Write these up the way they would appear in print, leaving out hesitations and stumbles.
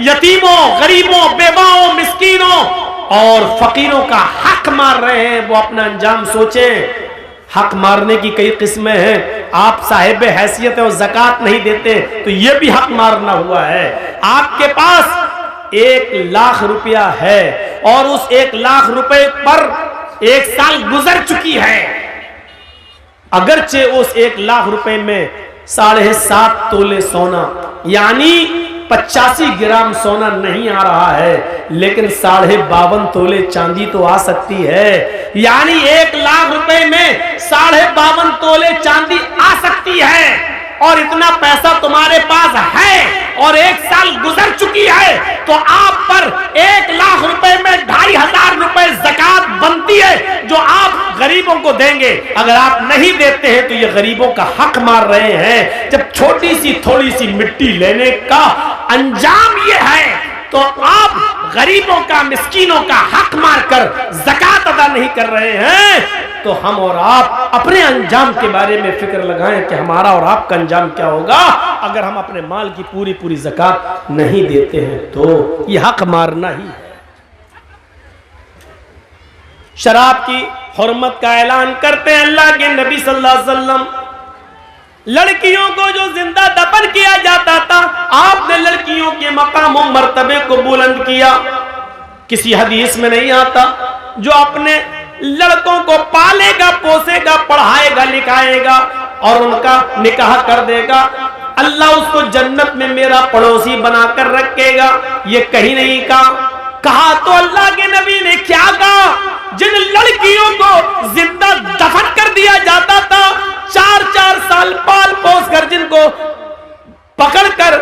यतीमों, गरीबों, बेवाओं, मिस्कीनों और फकीरों का हक मार रहे हैं, वो अपना अंजाम सोचें। हक मारने की कई किस्में हैं। आप साहिब हैसियत और ज़कात नहीं देते तो ये भी हक मारना हुआ है। आपके पास 1 लाख रुपया है और उस 1 लाख रुपए पर 1 साल गुजर चुकी है, अगरचे उस 1 लाख रुपए में 7.5 तोले सोना यानी 85 ग्राम सोना नहीं आ रहा है, लेकिन 52.5 तोले चांदी तो आ सकती है। यानी 1 लाख रुपए में 52.5 तोले चांदी आ सकती है और इतना पैसा तुम्हारे पास है और 1 साल गुजर चुकी है, तो आप पर 1 लाख रुपए में 2,500 रुपए ज़कात बनती है जो आप गरीबों को देंगे। अगर आप नहीं देते हैं तो ये गरीबों का हक मार रहे हैं। जब छोटी सी थोड़ी सी मिट्टी लेने का अंजाम ये है तो आप गरीबों का, मिस्कीनों का हक मारकर ज़कात अदा नहीं कर रहे हैं, तो हम और आप अपने अंजाम के बारे में फिक्र लगाएं कि हमारा और आपका अंजाम क्या होगा अगर हम अपने माल की पूरी पूरी ज़कात नहीं देते हैं। तो ये हक मारना ही है। शराब की हुर्मत का ऐलान करते हैं अल्लाह के नबी सल्लल्लाहु अलैहि वसल्लम। लड़कियों को जो जिंदा दफन किया जाता था, आपने लड़कियों के मकाम और मर्तबे को बुलंद किया। किसी हदीस में नहीं आता जो अपने लड़कों को पालेगा, पोसेगा, पढ़ाएगा, लिखाएगा और उनका निकाह कर देगा, अल्लाह उसको जन्नत में मेरा पड़ोसी बनाकर रखेगा। ये कहीं नहीं कहा तो अल्लाह के नबी ने क्या कहा? जिन लड़कियों को जिंदा दफन कर दिया जाता था, 4-4 साल पाल पोस कर जिनको पकड़कर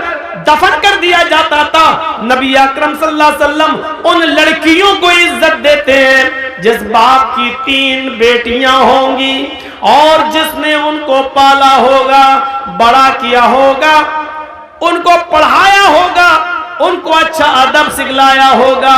दफन कर दिया जाता था, नबी अकरम सल्लल्लाहु अलैहि वसल्लम उन लड़कियों को इज्जत देते हैं जिस बाप की 3 बेटियां होंगी और जिसने उनको पाला होगा, बड़ा किया होगा, उनको पढ़ाया होगा, उनको अच्छा अदब सिखलाया होगा।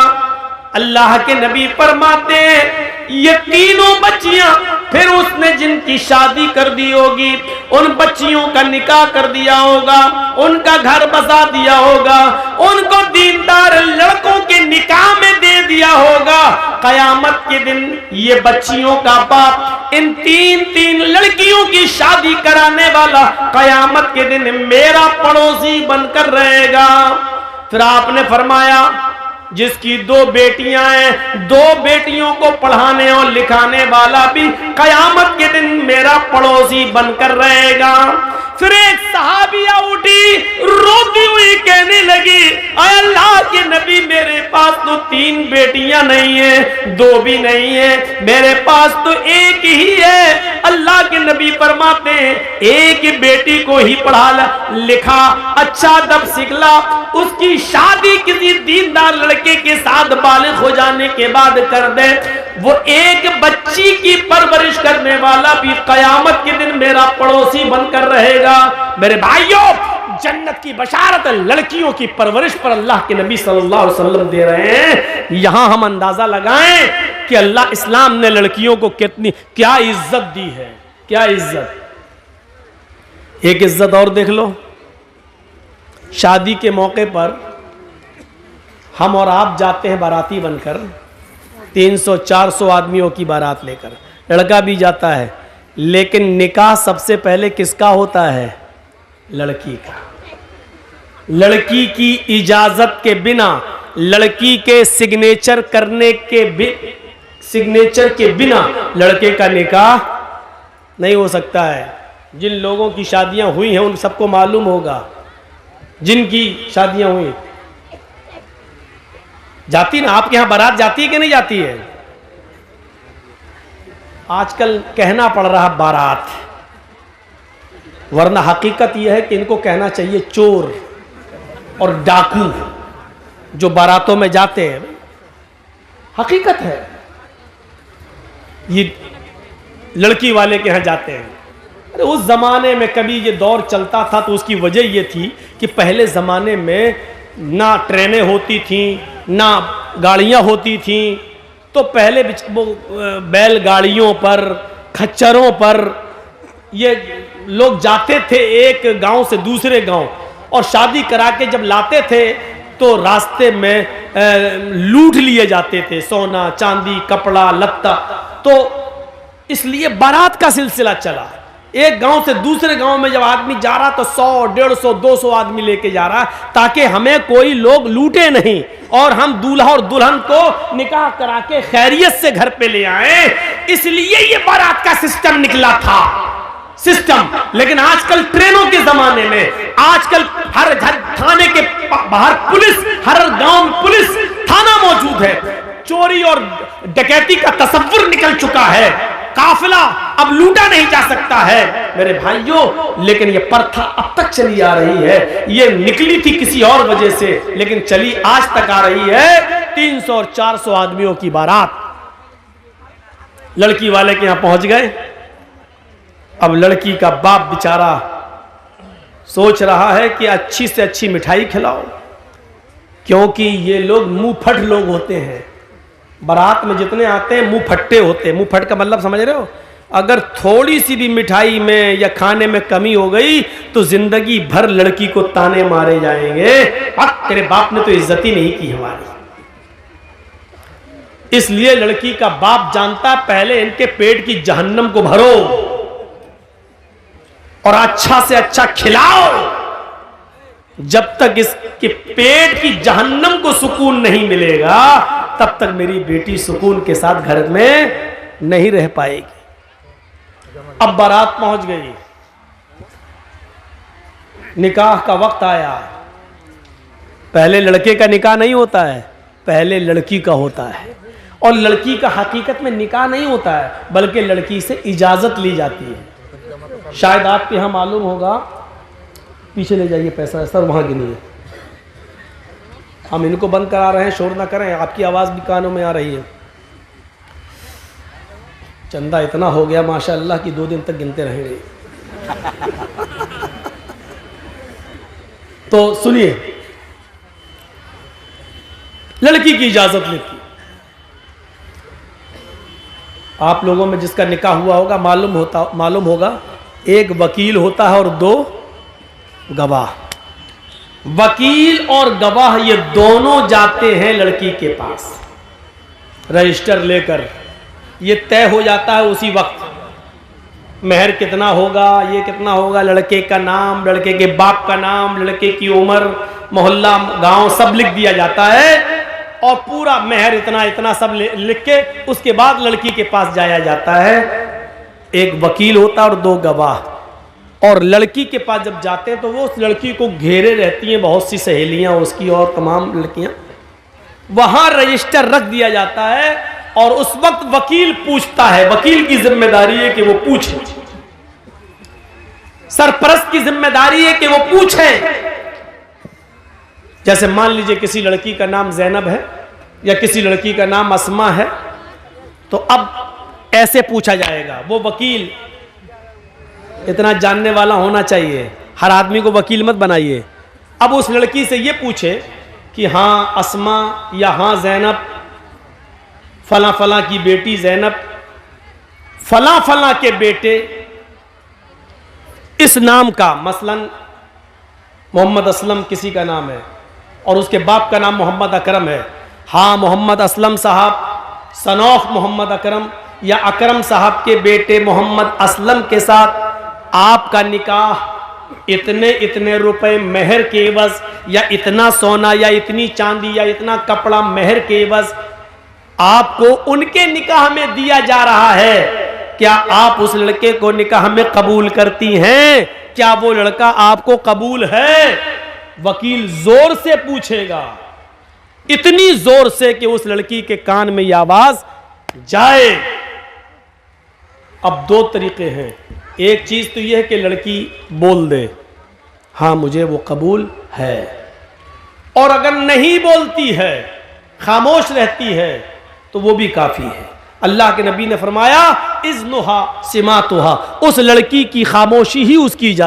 अल्लाह के नबी फरमाते हैं ये तीनों बच्चियां फिर उसने जिनकी शादी कर दी होगी, उन बच्चियों का निकाह कर दिया होगा, उनका घर बसा दिया होगा, उनको दीनदार लड़कों के निकाह में दे दिया होगा। कयामत के दिन ये बच्चियों का बाप इन 3 लड़कियों की शादी कराने वाला कयामत के दिन मेरा पड़ोसी बनकर रहेगा। फिर आपने फरमाया जिसकी 2 बेटियां हैं, 2 बेटियों को पढ़ाने और लिखाने वाला भी कयामत के दिन मेरा पड़ोसी बनकर रहेगा। फिर एक सहाबिया उठी, रोती हुई कहने लगी, अल्लाह के नबी मेरे पास तो 3 बेटियां नहीं है, 2 भी नहीं है, मेरे पास तो 1 ही है। अल्लाह के नबी फरमाते हैं 1 बेटी को ही पढ़ा लिखा, अच्छा अदब सिखला, उसकी शादी किसी दीनदार लड़के के साथ बालिग हो जाने के बाद कर दे, वो 1 बच्ची की परवरिश करने वाला भी कयामत के दिन मेरा पड़ोसी बनकर रहेगा। मेरे भाइयों, जन्नत की बशारत लड़कियों की परवरिश पर अल्लाह के नबी सल्लल्लाहु अलैहि वसल्लम दे रहे हैं। यहां हम अंदाजा लगाएं कि अल्लाह इस्लाम ने लड़कियों को क्या इज्जत दी है, क्या इज्जत। एक इज्जत और देख लो, शादी के मौके पर हम और आप जाते हैं बाराती बनकर, 300-400 आदमियों की बारात लेकर, लड़का भी जाता है, लेकिन निकाह सबसे पहले किसका होता है? लड़की का। लड़की की इजाजत के बिना, लड़की के सिग्नेचर के बिना लड़के का निकाह नहीं हो सकता है। जिन लोगों की शादियां हुई हैं उन सबको मालूम होगा, जिनकी शादियां हुई जाती ना, आपके यहां बारात जाती है कि नहीं जाती है? आजकल कहना पड़ रहा बारात, वरना हकीकत यह है कि इनको कहना चाहिए चोर और डाकू जो बारातों में जाते हैं। हकीकत है, ये लड़की वाले के यहां जाते हैं। अरे उस जमाने में कभी ये दौर चलता था तो उसकी वजह ये थी कि पहले जमाने में ना ट्रेनें होती थी, ना गाड़ियां होती थी, तो पहले बैलगाड़ियों पर, खच्चरों पर ये लोग जाते थे एक गांव से दूसरे गांव, और शादी करा के जब लाते थे तो रास्ते में लूट लिए जाते थे, सोना चांदी कपड़ा लत्ता। तो इसलिए बारात का सिलसिला चला। एक गांव से दूसरे गांव में जब आदमी जा रहा तो 100, 150, 200 आदमी लेके जा रहा ताकि हमें कोई लोग लूटे नहीं और हम दूल्हा और दुल्हन को निकाह करा के खैरियत से घर पे ले आए। इसलिए ये बारात का सिस्टम निकला था, सिस्टम। लेकिन आजकल ट्रेनों के जमाने में, आजकल हर थाने के बाहर पुलिस, हर गांव में पुलिस थाना मौजूद है। चोरी और डकैती का तसव्वुर निकल चुका है, काफिला अब लूटा नहीं जा सकता है मेरे भाइयों। लेकिन ये प्रथा अब तक चली आ रही है। ये निकली थी किसी और वजह से, लेकिन चली आज तक आ रही है। 300 और 400 आदमियों की बारात लड़की वाले के यहां पहुंच गए। अब लड़की का बाप बेचारा सोच रहा है कि अच्छी से अच्छी मिठाई खिलाओ, क्योंकि ये लोग मुंह फट लोग होते हैं। बारात में जितने आते हैं मुंह फट्टे होते हैं। मुंह फट का मतलब समझ रहे हो? अगर थोड़ी सी भी मिठाई में या खाने में कमी हो गई तो जिंदगी भर लड़की को ताने मारे जाएंगे, तेरे बाप ने तो इज्जत ही नहीं की हमारी। इसलिए लड़की का बाप जानता पहले इनके पेट की जहन्नम को भरो और अच्छा से अच्छा खिलाओ। जब तक इसके पेट की जहन्नम को सुकून नहीं मिलेगा तब तक मेरी बेटी सुकून के साथ घर में नहीं रह पाएगी। अब बारात पहुंच गई, निकाह का वक्त आया। पहले लड़के का निकाह नहीं होता है, पहले लड़की का होता है। और लड़की का हकीकत में निकाह नहीं होता है, बल्कि लड़की से इजाजत ली जाती है। शायद आपके यहां मालूम होगा, पीछे ले जाइए पैसा सर, वहां गिनिए। हम इनको बंद करा रहे हैं, शोर ना करें, आपकी आवाज़ भी कानों में आ रही है। चंदा इतना हो गया माशाअल्लाह कि 2 दिन तक गिनते रहेंगे। तो सुनिए, लड़की की इजाजत लेती। आप लोगों में जिसका निकाह हुआ होगा मालूम होगा, एक वकील होता है और 2 गवाह। वकील और गवाह ये दोनों जाते हैं लड़की के पास रजिस्टर लेकर। ये तय हो जाता है उसी वक्त, महर कितना होगा, ये कितना होगा, लड़के का नाम, लड़के के बाप का नाम, लड़के की उम्र, मोहल्ला, गांव सब लिख दिया जाता है और पूरा महर इतना इतना सब लिख के उसके बाद लड़की के पास जाया जाता है। एक वकील होता है और 2 गवाह। और लड़की के पास जब जाते हैं तो वो उस लड़की को घेरे रहती हैं बहुत सी सहेलियां उसकी और तमाम लड़कियां। वहां रजिस्टर रख दिया जाता है और उस वक्त वकील पूछता है। वकील की जिम्मेदारी है कि वो पूछे, सरपरस्त की जिम्मेदारी है कि वो पूछे। जैसे मान लीजिए किसी लड़की का नाम जैनब है या किसी लड़की का नाम अस्मा है, तो अब ऐसे पूछा जाएगा। वो वकील इतना जानने वाला होना चाहिए, हर आदमी को वकील मत बनाइए। अब उस लड़की से ये पूछे कि हाँ अस्मा या हाँ जैनब, फला फला की बेटी जैनब, फला फला के बेटे इस नाम का, मसलन मोहम्मद असलम किसी का नाम है और उसके बाप का नाम मोहम्मद अकरम है। हाँ मोहम्मद असलम साहब सनौफ मोहम्मद अकरम या अकरम साहब के बेटे मोहम्मद असलम के साथ आपका निकाह इतने इतने रुपए महर के एवज, या इतना सोना या इतनी चांदी या इतना कपड़ा महर के एवज आपको उनके निकाह में दिया जा रहा है। क्या आप उस लड़के को निकाह में कबूल करती हैं? क्या वो लड़का आपको कबूल है? वकील जोर से पूछेगा, इतनी जोर से कि उस लड़की के कान में यह आवाज जाए। अब 2 तरीके हैं। एक चीज तो यह है कि लड़की बोल दे हाँ मुझे वो कबूल है, और अगर नहीं बोलती है, खामोश रहती है, तो वो भी काफी है। अल्लाह के नबी ने फरमाया इज़्नुहा सिमातुहा, उस लड़की की खामोशी ही उसकी इजाजत